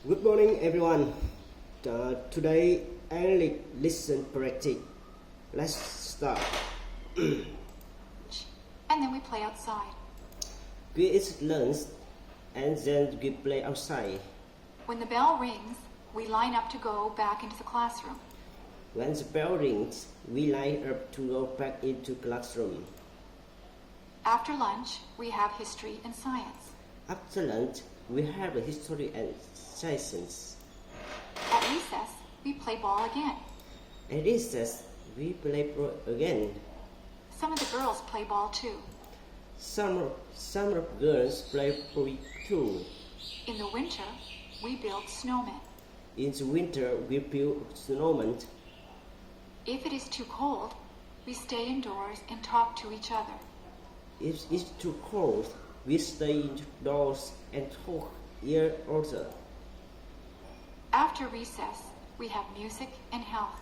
Good morning, everyone. Today, English listen practice. Let's start. And then we play outside. We eat lunch and then we play outside. When the bell rings, we line up to go back into the classroom. When the bell rings, we line up to go back into classroom. After lunch, we have history and science. After lunch, we have history and science. At recess, we play ball again. At recess, we play ball again. Some of the girls play ball too. Some of girls play ball too. In the winter, we build snowmen. In the winter, we build snowmen. If it is too cold, we stay indoors and talk to each other. If it's too cold, we stay indoors and talk each other. After recess, we have music and health.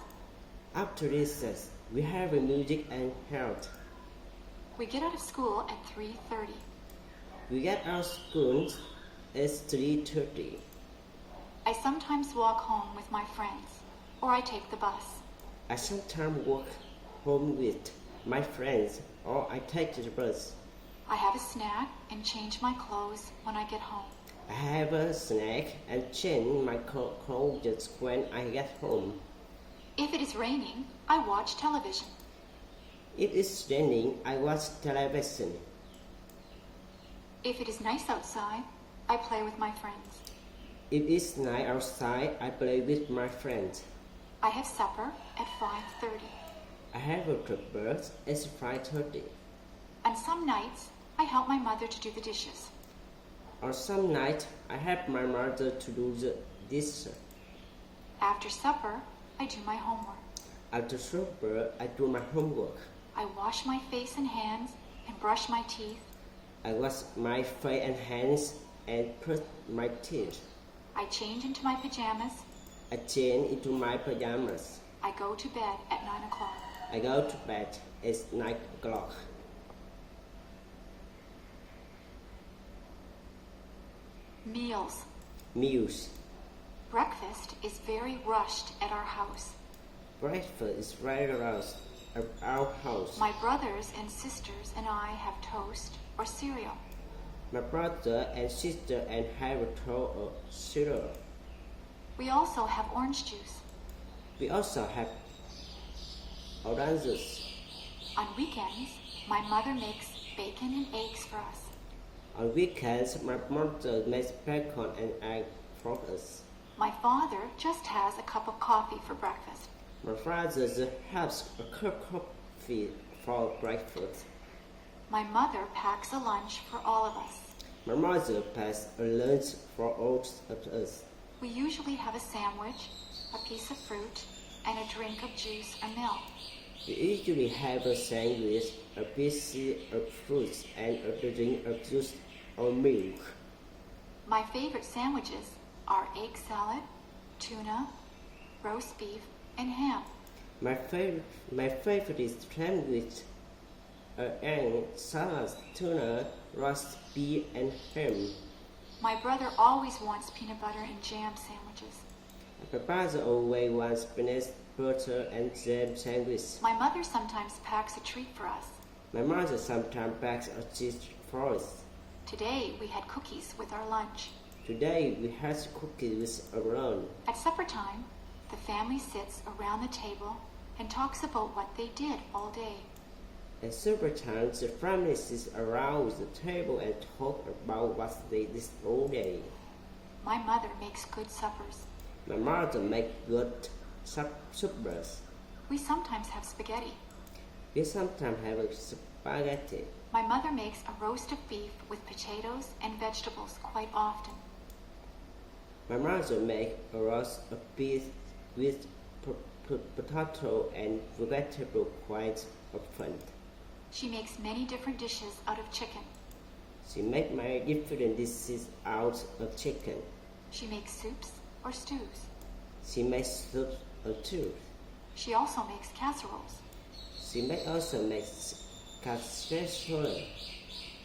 After recess, we have music and health. We get out of school at 3:30. We get out of school at 3:30. I sometimes walk home with my friends, or I take the bus. I sometimes walk home with my friends or I take the bus. I have a snack and change my clothes when I get home. I have a snack and change my clothes when I get home. If it is raining, I watch television. If it's raining, I watch television. If it is nice outside, I play with my friends. If it's nice outside, I play with my friends. I have supper at 5:30. I have a breakfast at 5:30. On some nights, I help my mother to do the dishes. On some nights, I help my mother to do the dishes. After supper, I do my homework. After supper, I do my homework. I wash my face and hands and brush my teeth. I wash my face and hands and brush my teeth. I change into my pajamas. I change into my pajamas. I go to bed at 9 o'clock. I go to bed at 9 o'clock. Meals. Meals. Breakfast is very rushed at our house. Breakfast is very rushed at our house. My brothers and sisters and I have toast or cereal. My brother and sister and have a cereal. We also have orange juice. We also have oranges. On weekends, my mother makes bacon and eggs for us. On weekends, my mother makes bacon and egg for us. My father just has a cup of coffee for breakfast. My father has a cup of coffee for breakfast. My mother packs a lunch for all of us. My mother packs a lunch for all of us. We usually have a sandwich, a piece of fruit, and a drink of juice or milk. We usually have a sandwich, a piece of fruit, and a drink of juice or milk. My favorite sandwiches are egg salad, tuna, roast beef, and ham. My favorite sandwich are egg salad, tuna, roast beef, and ham. My brother always wants peanut butter and jam sandwiches. My father always wants peanut butter and jam sandwich. My mother sometimes packs a treat for us. My mother sometimes packs a cheese for us. Today we had cookies with our lunch. Today we had cookies with our lunch. At supper time, the family sits around the table and talks about what they did all day. At supper time, the family sits around the table and talk about what they did all day. My mother makes good suppers. My mother makes good suppers. We sometimes have spaghetti. We sometimes have spaghetti. My mother makes a roast of beef with potatoes and vegetables quite often. My mother makes a roast of beef with potato and vegetable quite often. She makes many different dishes out of chicken. She makes many different dishes out of chicken. She makes soups or stews. She makes soup or stew. She also makes casseroles. She also makes casserole.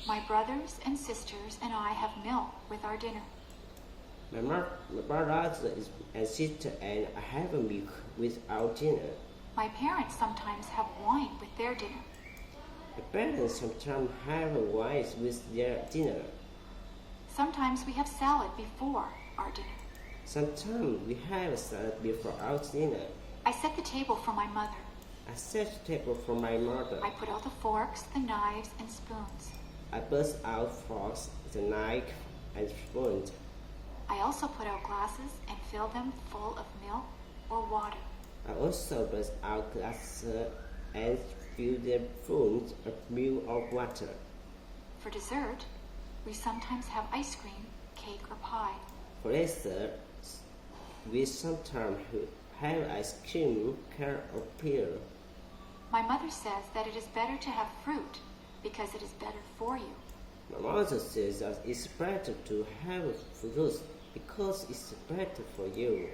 My brothers and sisters and I have milk with our dinner. My brother and sister and I have a milk with our dinner. My parents sometimes have wine with their dinner. My parents sometimes have wine with their dinner. Sometimes we have salad before our dinner. Sometimes we have salad before our dinner. I set the table for my mother. I set the table for my mother. I put out the forks, the knives, and spoons. I burst out forks, the knife, and spoons. I also put out glasses and fill them full of milk or water. I also burst out glasses and fill them full of milk or water. For dessert, we sometimes have ice cream, cake, or pie. For dessert, we sometimes have ice cream, cake, or pear. My mother says that it is better to have fruit because it is better for you. My mother says that it's better to have fruit because it's better for you.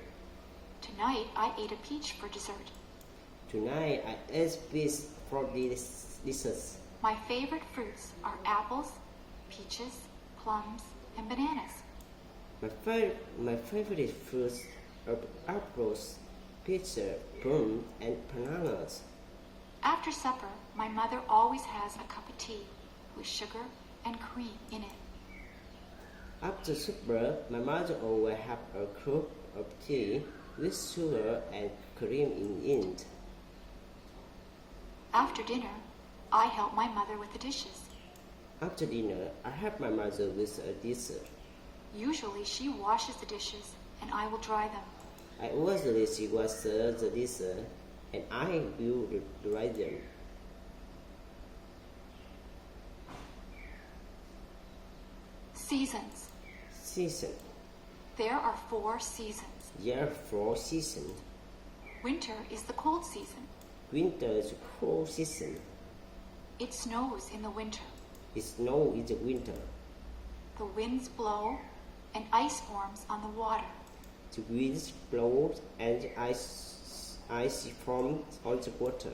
Tonight, I ate a peach for dessert. Tonight, I ate peach for dessert. My favorite fruits are apples, peaches, plums, and bananas. My favorite fruits are apples, peaches, plums, and bananas. After supper, my mother always has a cup of tea with sugar and cream in it. After supper, my mother always has a cup of tea with sugar and cream in it. After dinner, I help my mother with the dishes. After dinner, I help my mother with a dessert. Usually, she washes the dishes and I will dry them. I usually she washes the dessert and I will dry them. Seasons. Season. There are 4 seasons. There are 4 seasons. Winter is the cold season. Winter is cold season. It snows in the winter. It snows in the winter. The winds blow and ice forms on the water. The winds blow and ice forms on the water.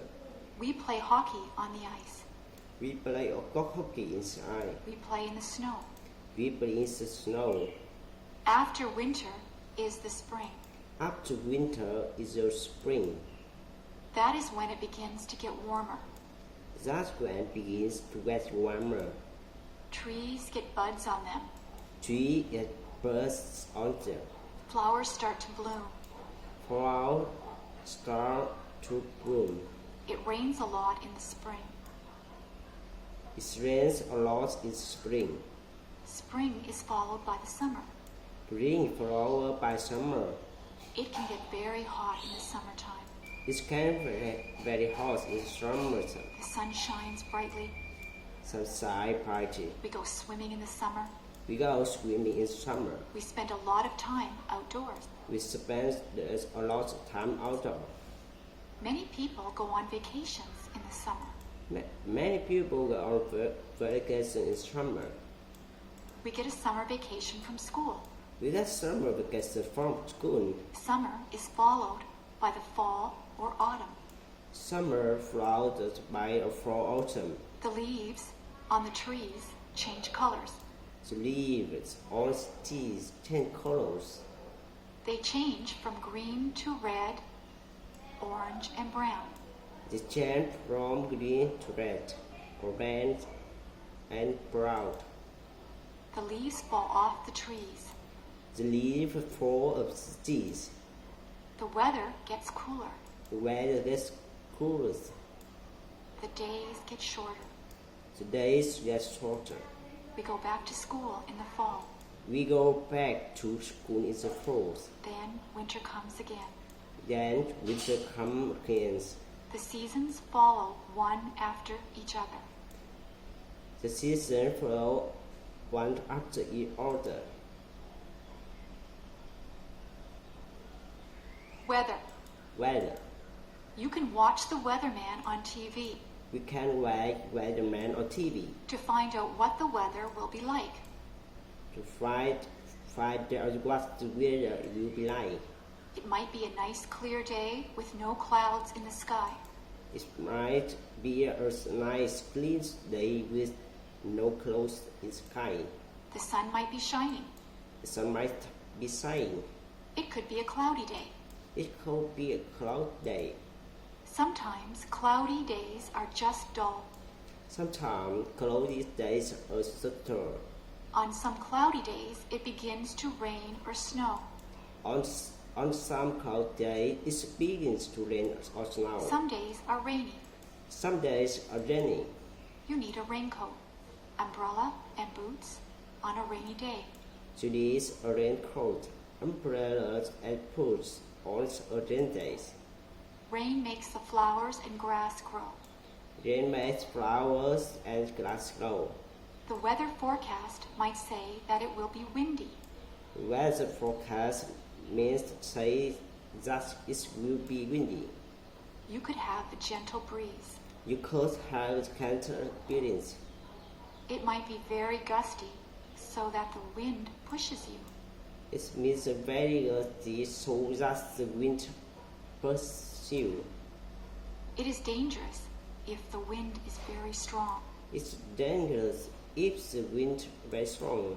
We play hockey on the ice. We play hockey inside. We play in the snow. We play in the snow. After winter is the spring. After winter is the spring. That is when it begins to get warmer. That's when it begins to get warmer. Trees get buds on them. Trees get buds on them. Flowers start to bloom. Flowers start to bloom. It rains a lot in the spring. It rains a lot in spring. Spring is followed by the summer. Spring followed by summer. It can get very hot in the summertime. It can be very hot in summertime. The sun shines brightly. Sunshine party. We go swimming in the summer. We go swimming in summer. We spend a lot of time outdoors. We spend a lot of time outdoors. Many people go on vacations in the summer. Many people go on vacation in summer. We get a summer vacation from school. We get summer vacation from school. Summer is followed by the fall or autumn. Summer followed by a fall autumn. The leaves on the trees change colors. The leaves on the trees change colors. They change from green to red, orange, and brown. They change from green to red, orange, and brown. The leaves fall off the trees. The leaves fall off the trees. The weather gets cooler. The weather gets cooler. The days get shorter. The days get shorter. We go back to school in the fall. We go back to school in the fall. Then winter comes again. Then winter comes again. The seasons follow one after each other. The seasons follow one after each other. Weather. Weather. You can watch the weatherman on TV We can watch weatherman on TV to find out what the weather will be like. to find out what the weather will be like. It might be a nice clear day with no clouds in the sky. It might be a nice clean day with no clouds in the sky. The sun might be shining. The sun might be saying? It could be a cloudy day. It could be a cloud day. Sometimes cloudy days are just dull. Sometimes cloudy days are subtle. On some cloudy days, it begins to rain or snow. On some cloud day, it begins to rain or snow. Some days are rainy. Some days are rainy. You need a raincoat, umbrella, and boots on a rainy day. You need a raincoat, umbrellas, and boots on a rainy day. Rain makes the flowers and grass grow. Rain makes flowers and grass grow. The weather forecast might say that it will be windy. Weather forecast means to say that it will be windy. You could have a gentle breeze. You could have counter breeze. It might be very gusty, so that the wind pushes you. It means very gusty, so that the wind pushes you. It is dangerous if the wind is very strong. It's dangerous if the wind is very strong.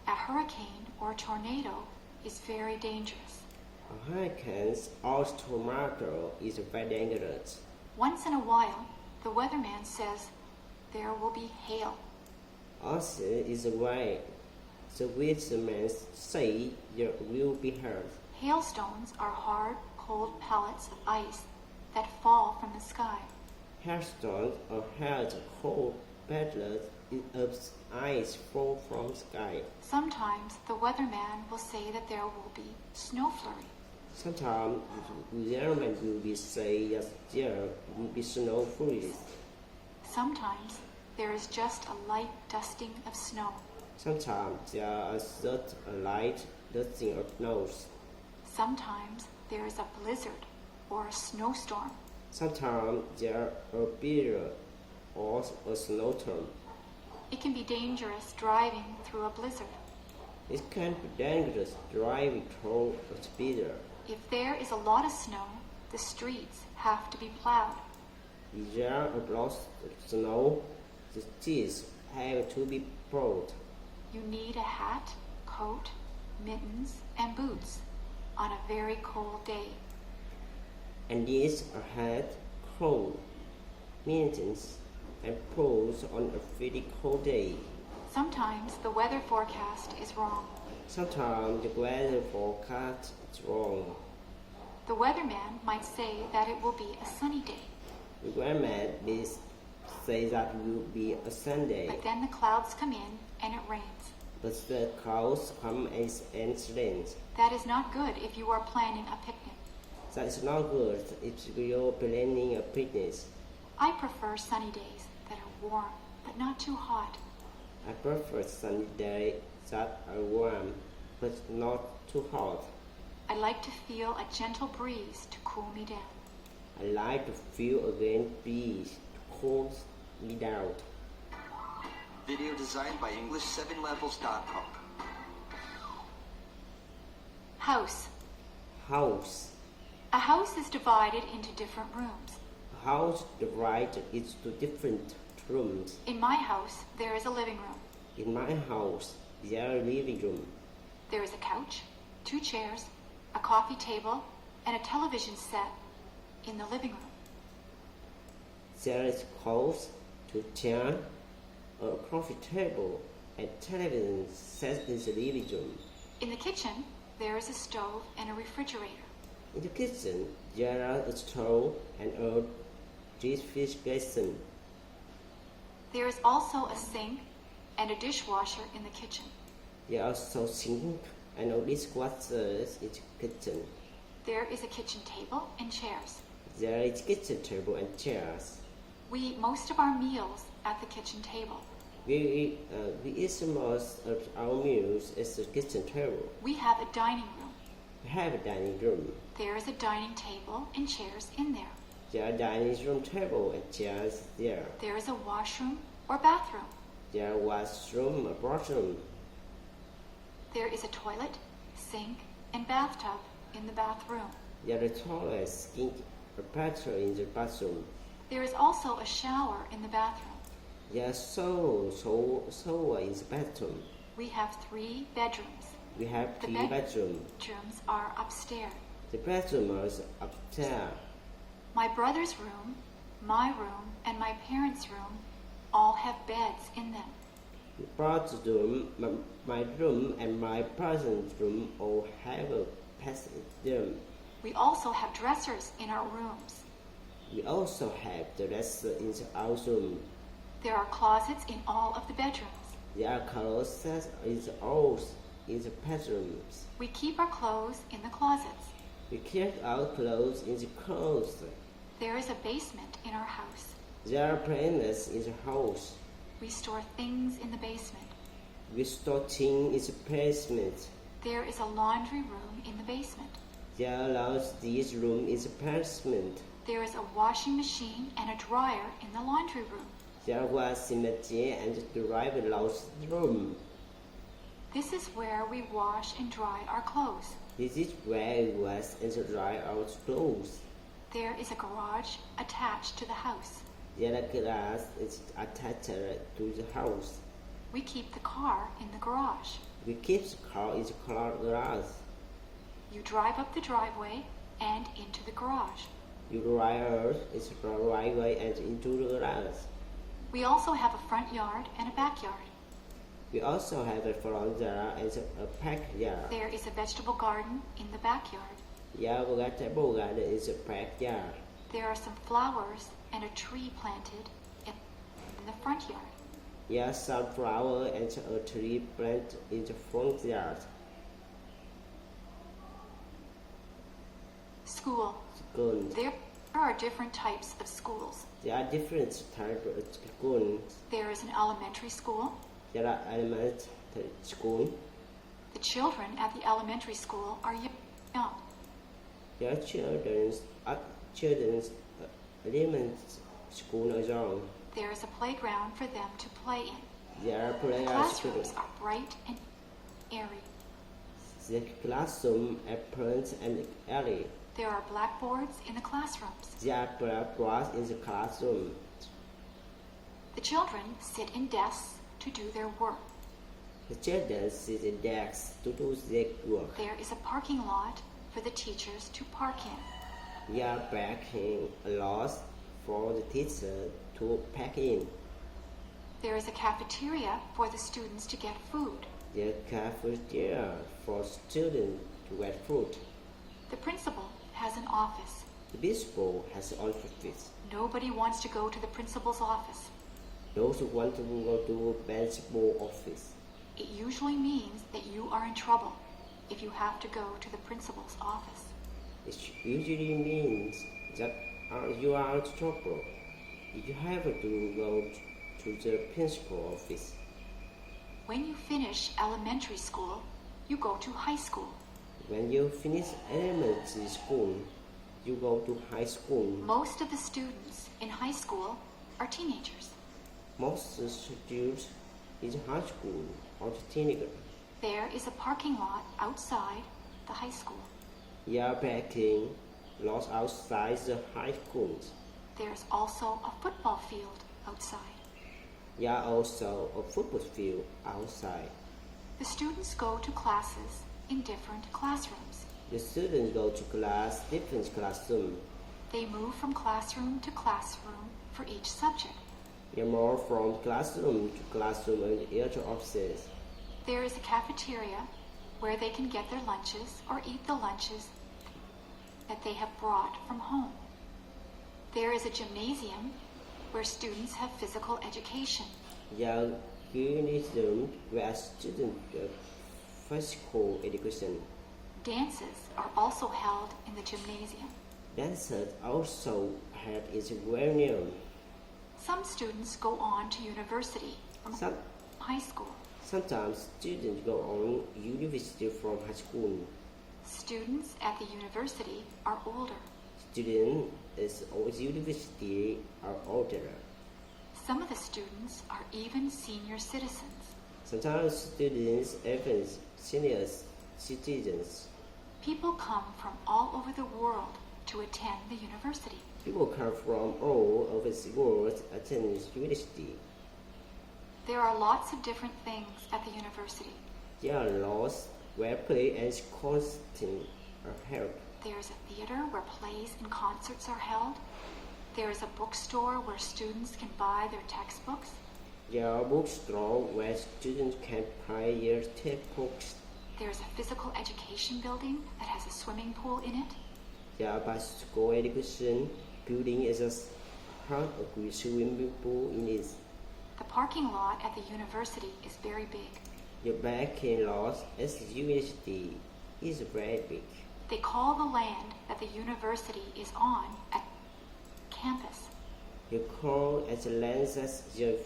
A hurricane or tornado is very dangerous. A hurricane or tornado is very dangerous. Once in a while, the weatherman says there will be hail. Also is the way the weatherman say there will be hail. Hailstones are hard, cold pellets of ice that fall from the sky. Hailstones are hard, cold pellets of ice fall from the sky. Sometimes the weatherman will say that there will be snow flurry. Sometimes the weatherman will be say that there will be snow flurries. Sometimes there is just a light dusting of snow. Sometimes there is just a light dusting of snow. Sometimes there is a blizzard or a snowstorm. Sometimes there are blizzard or a snowstorm. It can be dangerous driving through a blizzard. It can be dangerous driving through a blizzard. If there is a lot of snow, the streets have to be plowed. If there are a lot of snow, the streets have to be plowed. You need a hat, coat, mittens, and boots on a very cold day. And needs a hat, coat, mittens, and boots on a very cold day. Sometimes the weather forecast is wrong. Sometimes the weather forecast is wrong. The weatherman might say that it will be a sunny day. The weatherman may say that it will be a Sunday, But then the clouds come in and it rains. but the clouds come as and rains. That is not good if you are planning a picnic. That is not good if you're planning a picnic. I prefer sunny days that are warm but not too hot. I prefer sunny days that are warm but not too hot. I like to feel a gentle breeze to cool me down. I like to feel a wind breeze to cool me down. Video designed by English7levels.com. House. House. A house is divided into different rooms. A house divided into different rooms. In my house, there is a living room. In my house, there is a living room. There is a couch, 2 chairs, a coffee table, and a television set in the living room. There is couch, 2 chairs, a coffee table, and television set in the living room. In the kitchen, there is a stove and a refrigerator. In the kitchen, there are a stove and a refrigerator. There is also a sink and a dishwasher in the kitchen. There are also sink and a dishwasher in the kitchen. There is a kitchen table and chairs. There is a kitchen table and chairs. We eat most of our meals at the kitchen table. We eat most of our meals at the kitchen table. We have a dining room. We have a dining room. There is a dining table and chairs in there. There are dining room table and chairs there. There is a washroom or bathroom. There is washroom, a bathroom. There is a toilet, sink, and bathtub in the bathroom. There is a toilet, sink, a bathroom in the bathroom. There is also a shower in the bathroom. There is shower in the bathroom. We have 3 bedrooms. We have The 3 bedrooms. Bedrooms are upstairs. The bedrooms are upstairs. My brother's room, my room, and my parents' room all have beds in them. The bathroom, my room, and my parents' room all have a bed in them. We also have dressers in our rooms. We also have the rest in our room. There are closets in all of the bedrooms. There are closets in all in the bedrooms. We keep our clothes in the closets. We keep our clothes in the closet. There is a basement in our house. There are plants in the house. We store things in the basement. We store things in the basement. There is a laundry room in the basement. There are this room in the basement. There is a washing machine and a dryer in the laundry room. There was a machine and dryer room. This is where we wash and dry our clothes. This is where we wash and dry our clothes. There is a garage attached to the house. There are glass is attached to the house. We keep the car in the garage. We keep the car in the garage. You drive up the driveway and into the garage. You drive is the driveway and into the garage. We also have a front yard and a backyard. We also have a front yard and a backyard. There is a vegetable garden in the backyard. There are vegetable garden in the backyard. There are some flowers and a tree planted in the front yard. There are some flowers and a tree planted in the front yard. School. School. There are different types of schools. There are different types of schools. There is an elementary school. There are elementary school. The children at the elementary school are young. There are children's elementary school as well. There is a playground for them to play in. There are The playgrounds. classrooms are bright and airy. The classroom appearance and alley. There are blackboards in the classrooms. There are blackboards in the classroom. The children sit in desks to do their work. The children sit in desks to do their work. There is a parking lot for the teachers to park in. There are parking lots for the teacher to pack in. There is a cafeteria for the students to get food. There is a cafeteria for students to get food. The principal has an office. The principal has an office. Nobody wants to go to the principal's office. Those who want to go to principal office. It usually means that you are in trouble if you have to go to the principal's office. It usually means that you are in trouble if you have to go to the principal office. When you finish elementary school, you go to high school. When you finish elementary school, you go to high school. Most of the students in high school are teenagers. Most students in high school are teenagers. There is a parking lot outside the high school. There are parking lots outside the high schools. There's also a football field outside. There are also a football field outside. The students go to classes in different classrooms. The students go to different classrooms. They move from classroom to classroom for each subject. They move from classroom to classroom in each offices. There is a cafeteria where they can get their lunches or eat the lunches that they have brought from home. There is a gymnasium where students have physical education. There are gymnasiums where students get physical education. Dances are also held in the gymnasium. Dances also held in the gymnasium. Some students go on to university from Some, high school. sometimes students go on university from high school. Students at the university are older. Students at university are older. Some of the students are even senior citizens. Sometimes students even senior citizens. People come from all over the world to attend the university. People come from all over the world to attend university. There are lots of different things at the university. There are lots where play and concerts are held. There is a theater where plays and concerts are held. There is a bookstore where students can buy their textbooks. There are bookstores where students can buy their textbooks. There is a physical education building that has a swimming pool in it. There are bicycle education building is a a swimming pool in it. The parking lot at the university is very big. The parking lot at the university is very big. They call the land that the university is on a campus. You call at the land that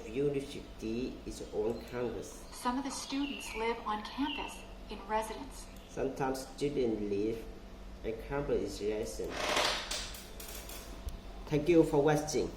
the university is on campus. Some of the students live on campus in residence. Sometimes students live at campus in residence. Thank you for watching.